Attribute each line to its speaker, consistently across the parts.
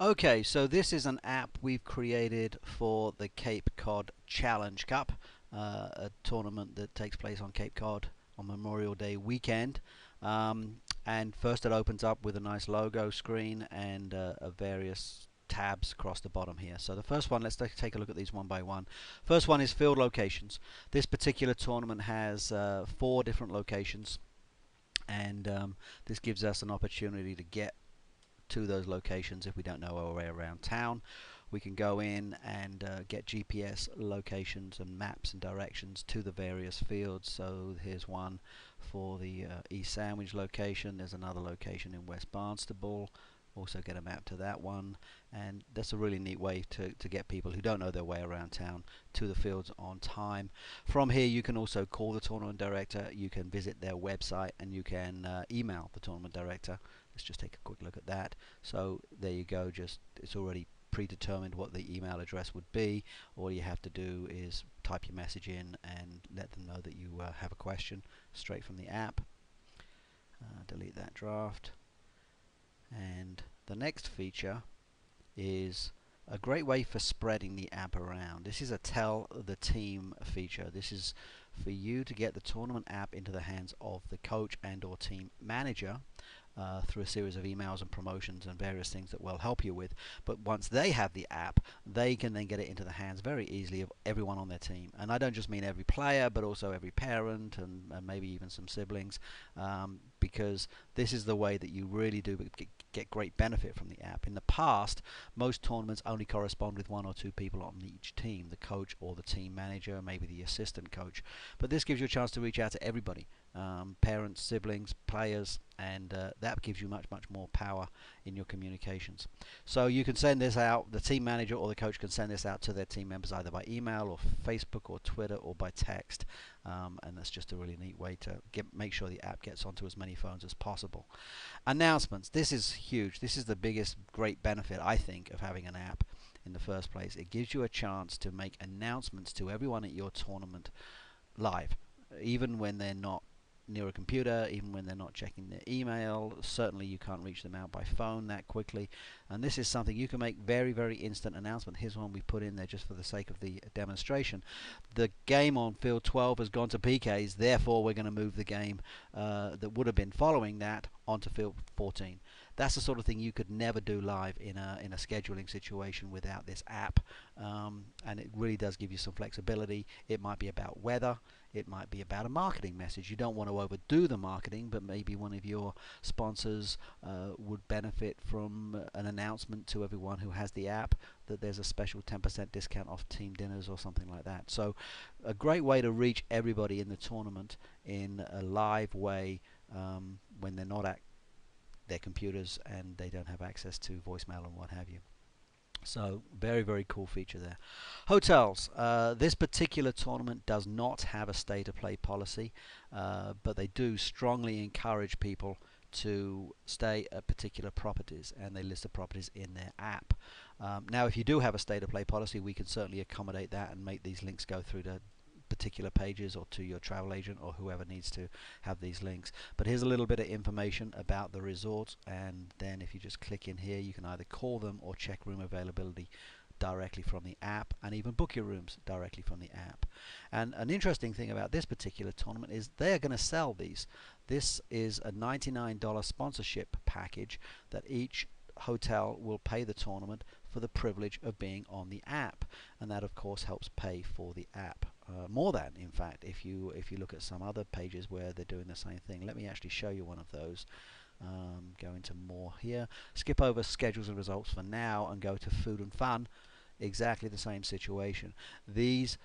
Speaker 1: Okay, so this is an app we've created for the Cape Cod Challenge Cup, a tournament that takes place on Cape Cod on Memorial Day weekend. And first it opens up with a nice logo screen and various tabs across the bottom here. So the first one, let's take a look at these one by one. First one is field locations. This particular tournament has 4 different locations, and this gives us an opportunity to get to those locations if we don't know our way around town. We can go in and get GPS locations and maps and directions to the various fields. So here's one for the East Sandwich location. There's another location in West Barnstable. Also get a map to that one, and that's a really neat way to get people who don't know their way around town to the fields on time. From here you can also call the tournament director, you can visit their website, and you can email the tournament director. Let's just take a quick look at that. So there you go, just it's already predetermined what the email address would be. All you have to do is type your message in and let them know that you have a question straight from the app. Delete that draft. And the next feature is a great way for spreading the app around. This is a tell the team feature. This is for you to get the tournament app into the hands of the coach and or team manager through a series of emails and promotions and various things that we'll help you with. But once they have the app, they can then get it into the hands very easily of everyone on their team. And I don't just mean every player, but also every parent and maybe even some siblings, because this is the way that you really do get great benefit from the app. In the past, most tournaments only correspond with 1 or 2 people on each team, the coach or the team manager, maybe the assistant coach. But this gives you a chance to reach out to everybody, parents, siblings, players, and that gives you much more power in your communications. So you can send this out, the team manager or the coach can send this out to their team members either by email or Facebook or Twitter or by text, and that's just a really neat way to make sure the app gets onto as many phones as possible. Announcements, this is huge. This is the biggest great benefit, I think, of having an app in the first place. It gives you a chance to make announcements to everyone at your tournament live, even when they're not near a computer, even when they're not checking their email. Certainly you can't reach them out by phone that quickly, and this is something you can make very instant announcement. Here's one we put in there just for the sake of the demonstration. The game on field 12 has gone to PKs, therefore we're going to move the game that would have been following that onto field 14. That's the sort of thing you could never do live in a scheduling situation without this app, and it really does give you some flexibility. It might be about weather, it might be about a marketing message. You don't want to overdo the marketing, but maybe one of your sponsors would benefit from an announcement to everyone who has the app that there's a special 10% discount off team dinners or something like that. So a great way to reach everybody in the tournament in a live way, when they're not at their computers and they don't have access to voicemail and what have you. So very cool feature there. Hotels. This particular tournament does not have a stay to play policy, but they do strongly encourage people to stay at particular properties, and they list the properties in their app. Now if you do have a stay to play policy, we can certainly accommodate that and make these links go through to particular pages or to your travel agent or whoever needs to have these links. But here's a little bit of information about the resort, and then if you just click in here you can either call them or check room availability directly from the app, and even book your rooms directly from the app. And an interesting thing about this particular tournament is they are going to sell these. This is a $99 sponsorship package that each hotel will pay the tournament for the privilege of being on the app, and that of course helps pay for the app. More than, in fact, if you look at some other pages where they're doing the same thing. Let me actually show you one of those. Go into more here, skip over schedules and results for now and go to food and fun. Exactly the same situation. These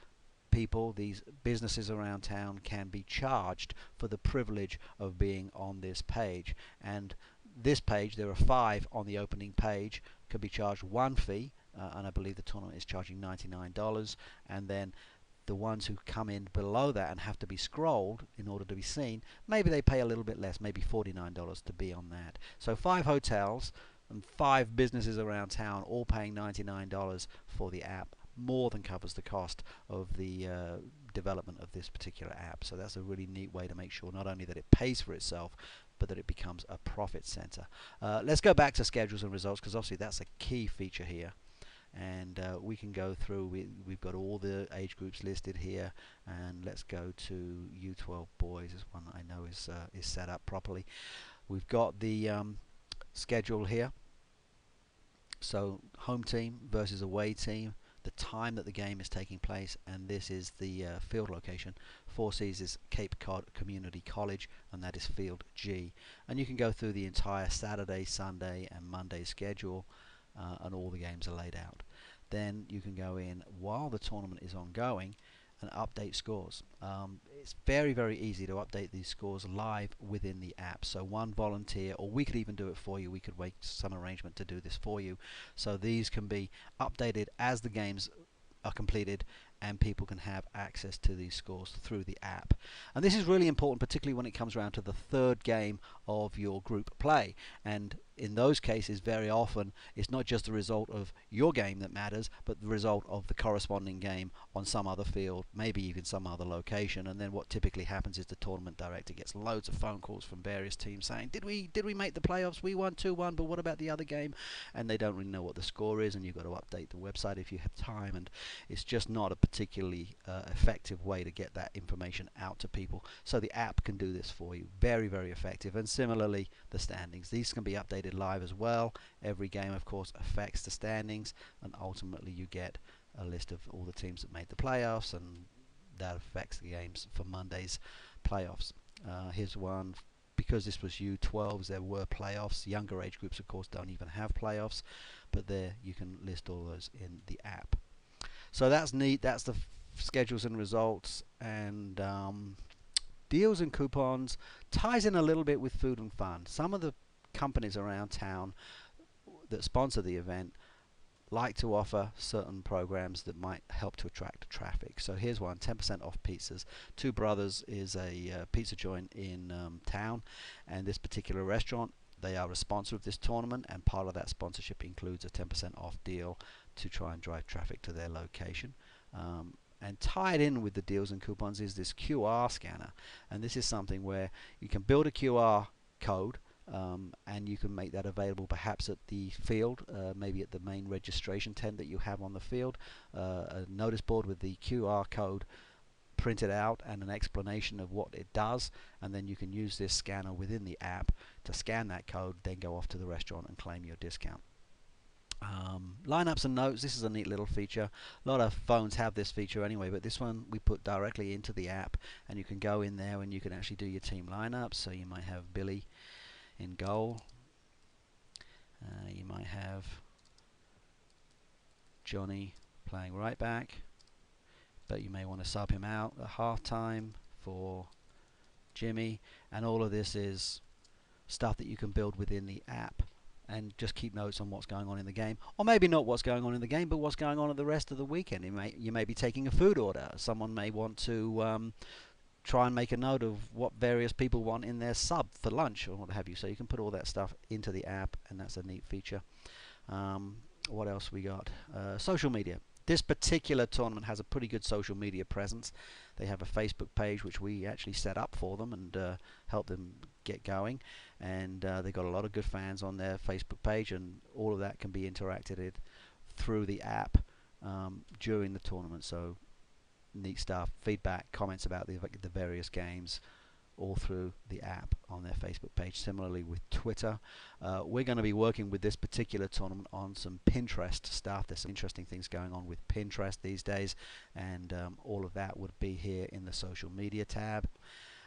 Speaker 1: people, these businesses around town, can be charged for the privilege of being on this page. And this page, there are 5 on the opening page, can be charged 1 fee, and I believe the tournament is charging $99, and then the ones who come in below that and have to be scrolled in order to be seen, maybe they pay a little bit less, maybe $49 to be on that. So 5 hotels and 5 businesses around town all paying $99 for the app more than covers the cost of the development of this particular app. So that's a really neat way to make sure not only that it pays for itself, but that it becomes a profit center. Let's go back to schedules and results, because obviously that's a key feature here. And we can go through, we've got all the age groups listed here, and let's go to U12 boys. This one I know is set up properly. We've got the schedule here, so home team versus away team, the time that the game is taking place, and this is the field location. Four Seas is Cape Cod Community College, and that is field G. And you can go through the entire Saturday, Sunday and Monday schedule, and all the games are laid out. Then you can go in while the tournament is ongoing and update scores. It's very, very easy to update these scores live within the app. So one volunteer, or we could even do it for you, we could make some arrangement to do this for you. So these can be updated as the games are completed, and people can have access to these scores through the app. And this is really important, particularly when it comes around to the third game of your group play. And in those cases, very often, it's not just the result of your game that matters, but the result of the corresponding game on some other field, maybe even some other location. And then what typically happens is the tournament director gets loads of phone calls from various teams saying, did we make the playoffs? We won 2-1, but what about the other game? And they don't really know what the score is, and you've got to update the website if you have time. And it's just not a particularly effective way to get that information out to people. So the app can do this for you. Very, very effective. And similarly, the standings. These can be updated live as well. Every game, of course, affects the standings, and ultimately you get a list of all the teams that made the playoffs, and that affects the games for Monday's playoffs. Here's one. Because this was U12s, there were playoffs. Younger age groups, of course, don't even have playoffs, but there you can list all those in the app. So that's neat. That's the schedules and results. And deals and coupons ties in a little bit with food and fun. Some of the companies around town that sponsor the event like to offer certain programs that might help to attract traffic. So here's one, 10% off pizzas. Two Brothers is a pizza joint in town, and this particular restaurant, they are a sponsor of this tournament, and part of that sponsorship includes a 10% off deal to try and drive traffic to their location. And tied in with the deals and coupons is this QR scanner, and this is something where you can build a QR code, and you can make that available perhaps at the field, maybe at the main registration tent that you have on the field, a notice board with the QR code printed out and an explanation of what it does, and then you can use this scanner within the app to scan that code, then go off to the restaurant and claim your discount. Lineups and notes, this is a neat little feature. A lot of phones have this feature anyway, but this one we put directly into the app, and you can go in there and you can actually do your team lineups. So you might have Billy in goal, you might have Johnny playing right back, but you may want to sub him out at half time for Jimmy, and all of this is stuff that you can build within the app and just keep notes on what's going on in the game, or maybe not what's going on in the game, but what's going on at the rest of the weekend. You may be taking a food order. Someone may want to try and make a note of what various people want in their sub for lunch or what have you. So you can put all that stuff into the app, and that's a neat feature. What else we got? Social media. This particular tournament has a pretty good social media presence. They have a Facebook page which we actually set up for them and help them get going, and they've got a lot of good fans on their Facebook page, and all of that can be interacted through the app during the tournament. So neat stuff, feedback, comments about the various games, all through the app on their Facebook page. Similarly with Twitter. We're going to be working with this particular tournament on some Pinterest stuff. There's some interesting things going on with Pinterest these days, and all of that would be here in the social media tab.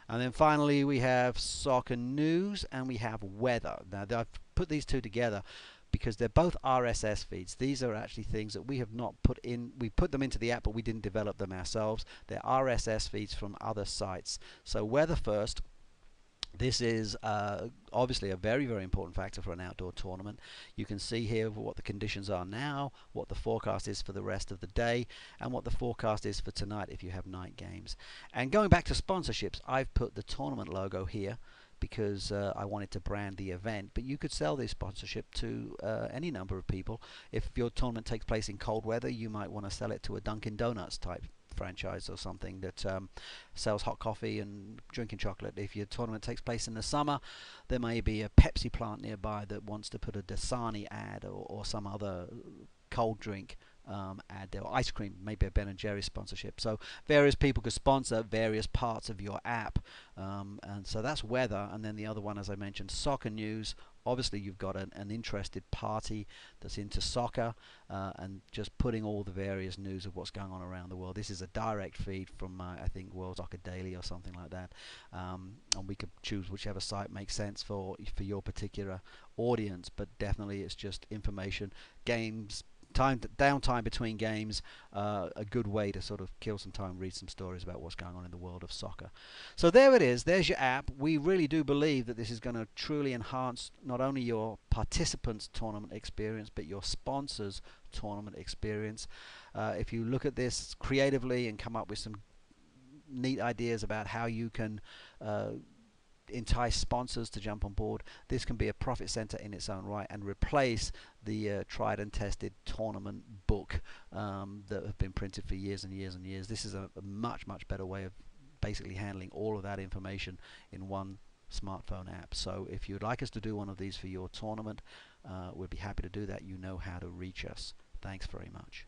Speaker 1: And then finally we have soccer news and we have weather. Now I've put these two together because they're both RSS feeds. These are actually things that we have not put in. We put them into the app, but we didn't develop them ourselves. They're RSS feeds from other sites. So weather first. This is obviously a very, very important factor for an outdoor tournament. You can see here what the conditions are now, what the forecast is for the rest of the day, and what the forecast is for tonight if you have night games. And going back to sponsorships, I've put the tournament logo here because I wanted to brand the event, but you could sell this sponsorship to any number of people. If your tournament takes place in cold weather, you might want to sell it to a Dunkin' Donuts type franchise or something that sells hot coffee and drinking chocolate. If your tournament takes place in the summer, there may be a Pepsi plant nearby that wants to put a Dasani ad, or some other cold drink ad there, or ice cream, maybe a Ben and Jerry's sponsorship. So various people could sponsor various parts of your app, and so that's weather. And then the other one, as I mentioned, soccer news. Obviously, you've got an interested party that's into soccer, and just putting all the various news of what's going on around the world. This is a direct feed from, I think, World Soccer Daily or something like that, and we could choose whichever site makes sense for your particular audience. But definitely, it's just information, games, downtime between games, a good way to sort of kill some time, read some stories about what's going on in the world of soccer. So there it is. There's your app. We really do believe that this is going to truly enhance not only your participants' tournament experience, but your sponsors' tournament experience. If you look at this creatively and come up with some neat ideas about how you can entice sponsors to jump on board, this can be a profit center in its own right, and replace the tried and tested tournament book that have been printed for years and years and years. This is a much better way of basically handling all of that information in one smartphone app. So if you'd like us to do one of these for your tournament, we'd be happy to do that. You know how to reach us. Thanks very much.